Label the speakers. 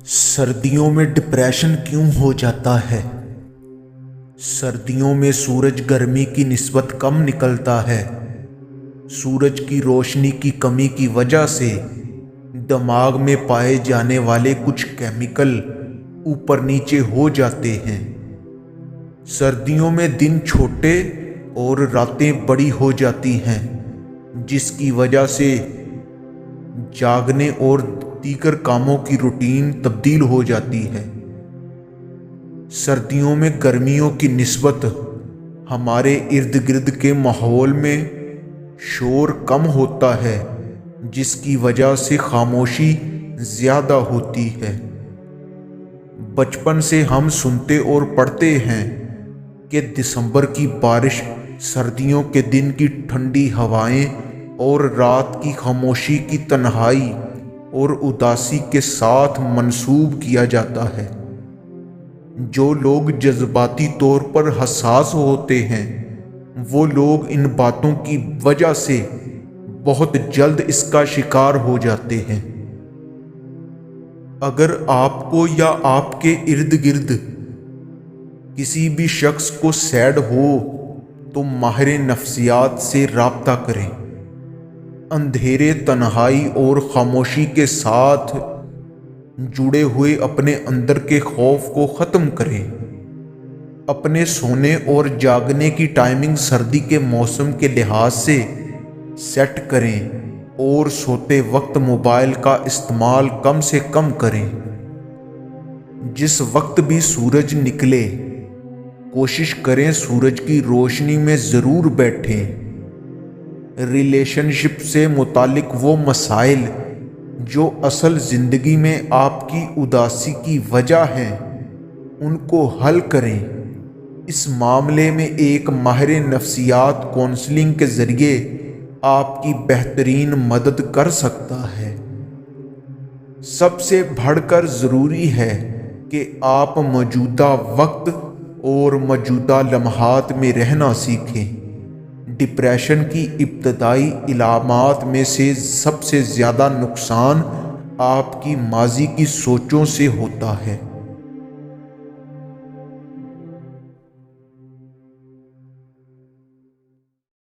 Speaker 1: सर्दियों में डिप्रेशन क्यों हो जाता है? सर्दियों में सूरज गर्मी की निस्बत कम निकलता है। सूरज की रोशनी की कमी की वजह से दिमाग में पाए जाने वाले कुछ केमिकल ऊपर नीचे हो जाते हैं। सर्दियों में दिन छोटे और रातें बड़ी हो जाती हैं, जिसकी वजह से जागने और दीगर कामों की रूटीन तब्दील हो जाती है। सर्दियों में गर्मियों की निस्बत हमारे इर्द गिर्द के माहौल में शोर कम होता है, जिसकी वजह से खामोशी ज़्यादा होती है। बचपन से हम सुनते और पढ़ते हैं कि दिसंबर की बारिश सर्दियों के दिन की ठंडी हवाएं और रात की खामोशी की तन्हाई और उदासी के साथ मंसूब किया जाता है। जो लोग जज्बाती तौर पर हसास होते हैं, वो लोग इन बातों की वजह से बहुत जल्द इसका शिकार हो जाते हैं। अगर आपको या आपके इर्द गिर्द किसी भी शख्स को सैड हो तो माहिर नफ्सियात से राब्ता करें। अंधेरे, तन्हाई और खामोशी के साथ जुड़े हुए अपने अंदर के खौफ को ख़त्म करें। अपने सोने और जागने की टाइमिंग सर्दी के मौसम के लिहाज से सेट करें और सोते वक्त मोबाइल का इस्तेमाल कम से कम करें। जिस वक्त भी सूरज निकले, कोशिश करें सूरज की रोशनी में ज़रूर बैठें। रिलेशनशिप से मुतालिक वो मसाइल जो असल ज़िंदगी में आपकी उदासी की वजह हैं, उनको हल करें। इस मामले में एक माहिर नफ्सियात काउंसलिंग के ज़रिए आपकी बेहतरीन मदद कर सकता है। सबसे बढ़कर ज़रूरी है कि आप मौजूदा वक्त और मौजूदा लम्हात में रहना सीखें। डिप्रेशन की इब्तदाई इलामात में से सबसे ज़्यादा नुकसान आपकी माजी की सोचों से होता है।